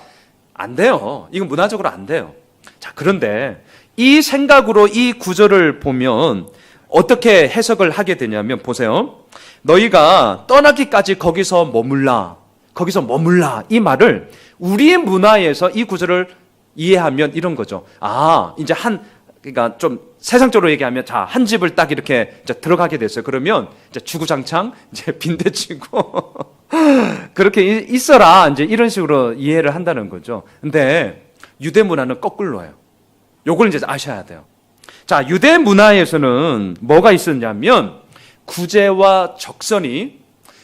안 돼요. 이건 문화적으로 안 돼요. 자, 그런데 이 생각으로 이 구절을 보면 어떻게 해석을 하게 되냐면 보세요. 너희가 떠나기까지 거기서 머물라. 이 말을 우리 문화에서 이 구절을 이해하면 이런 거죠. 이제 그러니까 좀 세상적으로 얘기하면 한 집을 딱 이렇게 이제 들어가게 됐어요. 그러면 이제 주구장창 이제 빈대치고 그렇게 있어라, 이제 이런 식으로 이해를 한다는 거죠. 근데 유대 문화는 거꾸로예요. 요걸 이제 아셔야 돼요. 자, 유대 문화에서는 뭐가 있었냐면 구제와 적선이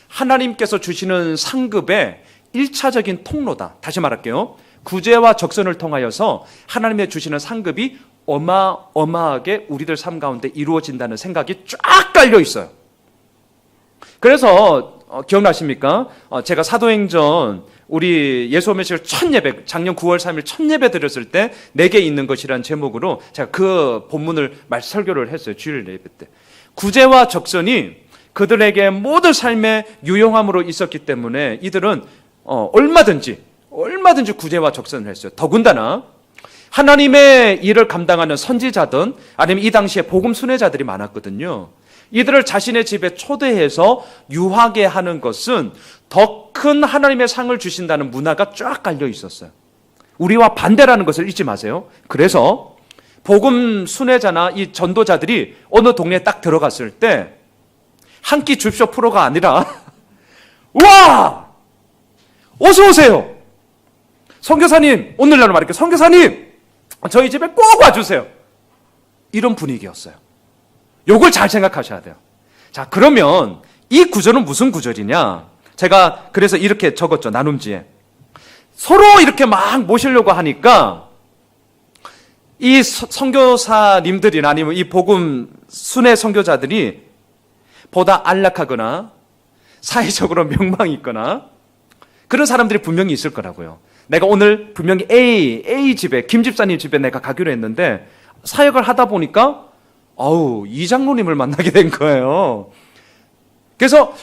하나님께서 주시는 상급의 1차적인 통로다. 다시 말할게요. 구제와 적선을 통하여서 하나님의 주시는 상급이 어마어마하게 우리들 삶 가운데 이루어진다는 생각이 쫙 깔려 있어요. 그래서 기억나십니까? 제가 사도행전 우리 예수오매실 첫 예배, 작년 9월 3일 첫 예배 드렸을 때 내게 있는 것이라는 제목으로 제가 그 본문을 설교를 했어요. 주일 예배 때. 구제와 적선이 그들에게 모든 삶의 유용함으로 있었기 때문에 이들은 얼마든지 구제와 적선을 했어요. 더군다나 하나님의 일을 감당하는 선지자든 아니면 이 당시에 복음 순회자들이 많았거든요. 이들을 자신의 집에 초대해서 유하게 하는 것은 더 큰 하나님의 상을 주신다는 문화가 쫙 깔려 있었어요. 우리와 반대라는 것을 잊지 마세요. 그래서 복음 순회자나 이 전도자들이 어느 동네에 딱 들어갔을 때 한 끼 줍쇼 프로가 아니라 와! 어서 오세요. 선교사님, 오늘날로 말할게요. 선교사님, 저희 집에 꼭 와주세요. 이런 분위기였어요. 요걸 잘 생각하셔야 돼요. 자, 그러면 이 구절은 무슨 구절이냐? 제가 그래서 이렇게 적었죠. 나눔지에. 서로 이렇게 막 모시려고 하니까 이 선교사님들이나 아니면 이 복음 순회 선교자들이 보다 안락하거나 사회적으로 명망이 있거나 그런 사람들이 분명히 있을 거라고요. 내가 오늘 분명히 A 집에, 김 집사님 집에 내가 가기로 했는데 사역을 하다 보니까 이 장로님을 만나게 된 거예요. 그래서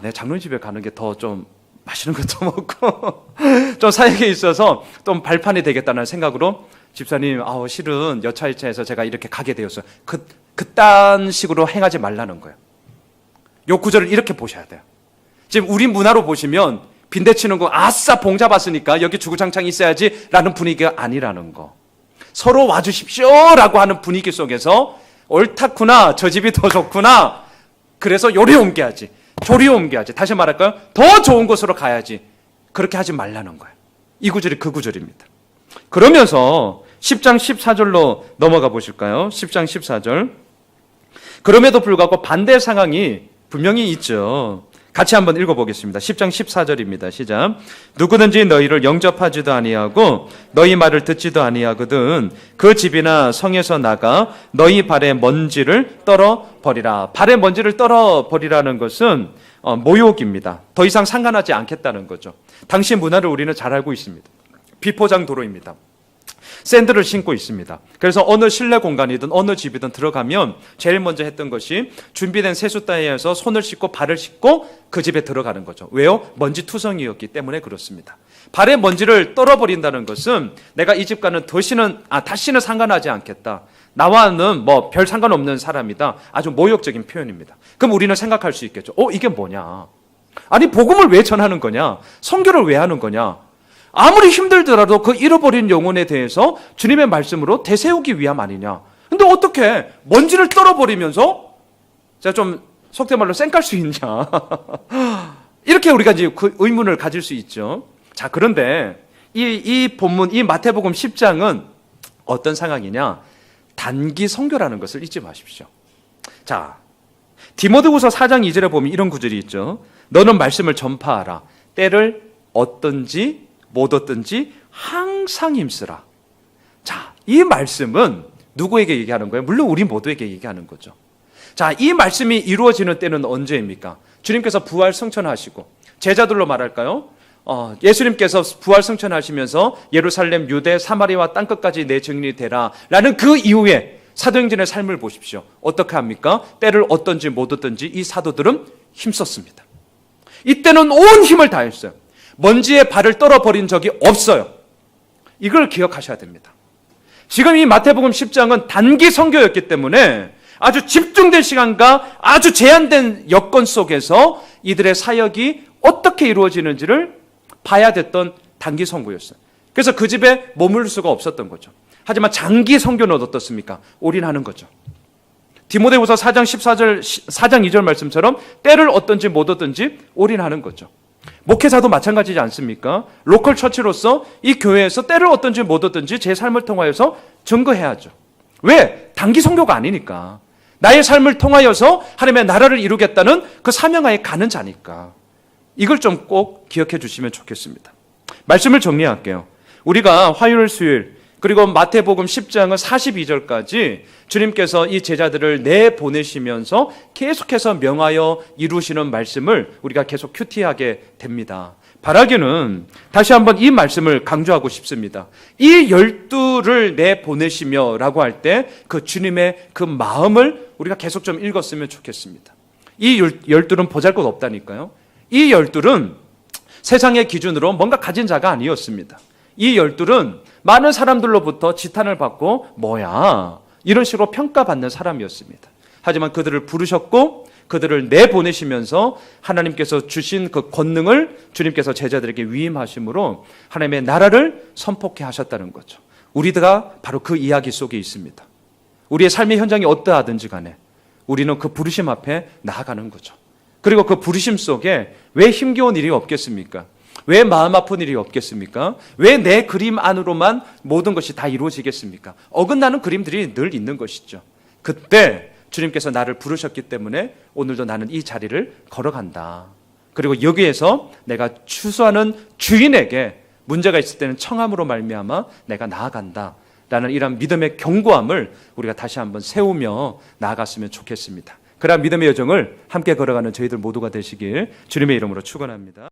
내 장로님 집에 가는 게 더 좀 맛있는 것도 먹고 좀 사역에 있어서 좀 발판이 되겠다는 생각으로 집사님, 실은 여차여차해서 제가 이렇게 가게 되었어요. 그딴 식으로 행하지 말라는 거예요. 요 구절을 이렇게 보셔야 돼요. 지금 우리 문화로 보시면 빈대치는 거, 아싸 봉 잡았으니까 여기 주구장창 있어야지 라는 분위기가 아니라는 거. 서로 와주십시오라고 하는 분위기 속에서 옳다구나, 저 집이 더 좋구나, 그래서 요리 옮겨야지, 조리 옮겨야지, 다시 말할까요? 더 좋은 곳으로 가야지, 그렇게 하지 말라는 거예요. 이 구절이 그 구절입니다. 그러면서 10장 14절로 넘어가 보실까요? 10장 14절. 그럼에도 불구하고 반대 상황이 분명히 있죠. 같이 한번 읽어보겠습니다. 10장 14절입니다. 시작. 누구든지 너희를 영접하지도 아니하고 너희 말을 듣지도 아니하거든 그 집이나 성에서 나가 너희 발의 먼지를 떨어버리라. 발의 먼지를 떨어버리라는 것은 모욕입니다. 더 이상 상관하지 않겠다는 거죠. 당시 문화를 우리는 잘 알고 있습니다. 비포장 도로입니다. 샌들을 신고 있습니다. 그래서 어느 실내 공간이든 어느 집이든 들어가면 제일 먼저 했던 것이 준비된 세숫대에서 손을 씻고 발을 씻고 그 집에 들어가는 거죠. 왜요? 먼지 투성이었기 때문에 그렇습니다. 발에 먼지를 떨어버린다는 것은 내가 이 집과는 다시는 상관하지 않겠다. 나와는 뭐 별 상관없는 사람이다. 아주 모욕적인 표현입니다. 그럼 우리는 생각할 수 있겠죠. 이게 뭐냐? 아니 복음을 왜 전하는 거냐? 선교를 왜 하는 거냐? 아무리 힘들더라도 그 잃어버린 영혼에 대해서 주님의 말씀으로 되세우기 위함 아니냐. 근데 어떻게 먼지를 떨어버리면서 제가 좀 속된 말로 쌩깔 수 있냐. 이렇게 우리가 이제 그 의문을 가질 수 있죠. 자, 그런데 이 본문, 이 마태복음 10장은 어떤 상황이냐. 단기 선교라는 것을 잊지 마십시오. 자, 디모데후서 4장 2절에 보면 이런 구절이 있죠. 너는 말씀을 전파하라. 때를 얻든지 못 얻든지 항상 힘쓰라. 자, 이 말씀은 누구에게 얘기하는 거예요? 물론 우리 모두에게 얘기하는 거죠. 자, 이 말씀이 이루어지는 때는 언제입니까? 주님께서 부활 승천하시고 제자들로 말할까요? 예수님께서 부활 승천하시면서 예루살렘, 유대, 사마리아 땅끝까지 내 증인이 되라 라는 그 이후에 사도행전의 삶을 보십시오. 어떻게 합니까? 때를 얻든지 못 얻든지 이 사도들은 힘썼습니다. 이때는 온 힘을 다했어요. 먼지에 발을 떨어버린 적이 없어요. 이걸 기억하셔야 됩니다. 지금 이 마태복음 10장은 단기 선교였기 때문에 아주 집중된 시간과 아주 제한된 여건 속에서 이들의 사역이 어떻게 이루어지는지를 봐야 됐던 단기 선교였어요. 그래서 그 집에 머물 수가 없었던 거죠. 하지만 장기 선교는 어떻습니까? 올인하는 거죠. 디모데후서 4장 4장 2절 말씀처럼 때를 얻든지 못 얻든지 올인하는 거죠. 목회자도 마찬가지지 않습니까? 로컬 처치로서 이 교회에서 때를 얻든지 못 얻든지 제 삶을 통하여서 증거해야죠. 왜? 단기 선교가 아니니까. 나의 삶을 통하여서 하나님의 나라를 이루겠다는 그 사명하에 가는 자니까. 이걸 좀 꼭 기억해 주시면 좋겠습니다. 말씀을 정리할게요. 우리가 화요일, 수요일 그리고 마태복음 10장은 42절까지 주님께서 이 제자들을 내보내시면서 계속해서 명하여 이루시는 말씀을 우리가 계속 큐티하게 됩니다. 바라기는 다시 한번 이 말씀을 강조하고 싶습니다. 이 12를 내보내시며 라고 할 때 그 주님의 그 마음을 우리가 계속 좀 읽었으면 좋겠습니다. 이 12는 보잘것 없다니까요. 이 12은 세상의 기준으로 뭔가 가진 자가 아니었습니다. 이 12는 많은 사람들로부터 지탄을 받고 뭐야 이런 식으로 평가받는 사람이었습니다. 하지만 그들을 부르셨고 그들을 내보내시면서 하나님께서 주신 그 권능을 주님께서 제자들에게 위임하심으로 하나님의 나라를 선포케 하셨다는 거죠. 우리가 바로 그 이야기 속에 있습니다. 우리의 삶의 현장이 어떠하든지 간에 우리는 그 부르심 앞에 나아가는 거죠. 그리고 그 부르심 속에 왜 힘겨운 일이 없겠습니까? 왜 마음 아픈 일이 없겠습니까? 왜 내 그림 안으로만 모든 것이 다 이루어지겠습니까? 어긋나는 그림들이 늘 있는 것이죠. 그때 주님께서 나를 부르셨기 때문에 오늘도 나는 이 자리를 걸어간다. 그리고 여기에서 내가 추수하는 주인에게 문제가 있을 때는 청함으로 말미암아 내가 나아간다. 라는 이런 믿음의 견고함을 우리가 다시 한번 세우며 나아갔으면 좋겠습니다. 그러한 믿음의 여정을 함께 걸어가는 저희들 모두가 되시길 주님의 이름으로 축원합니다.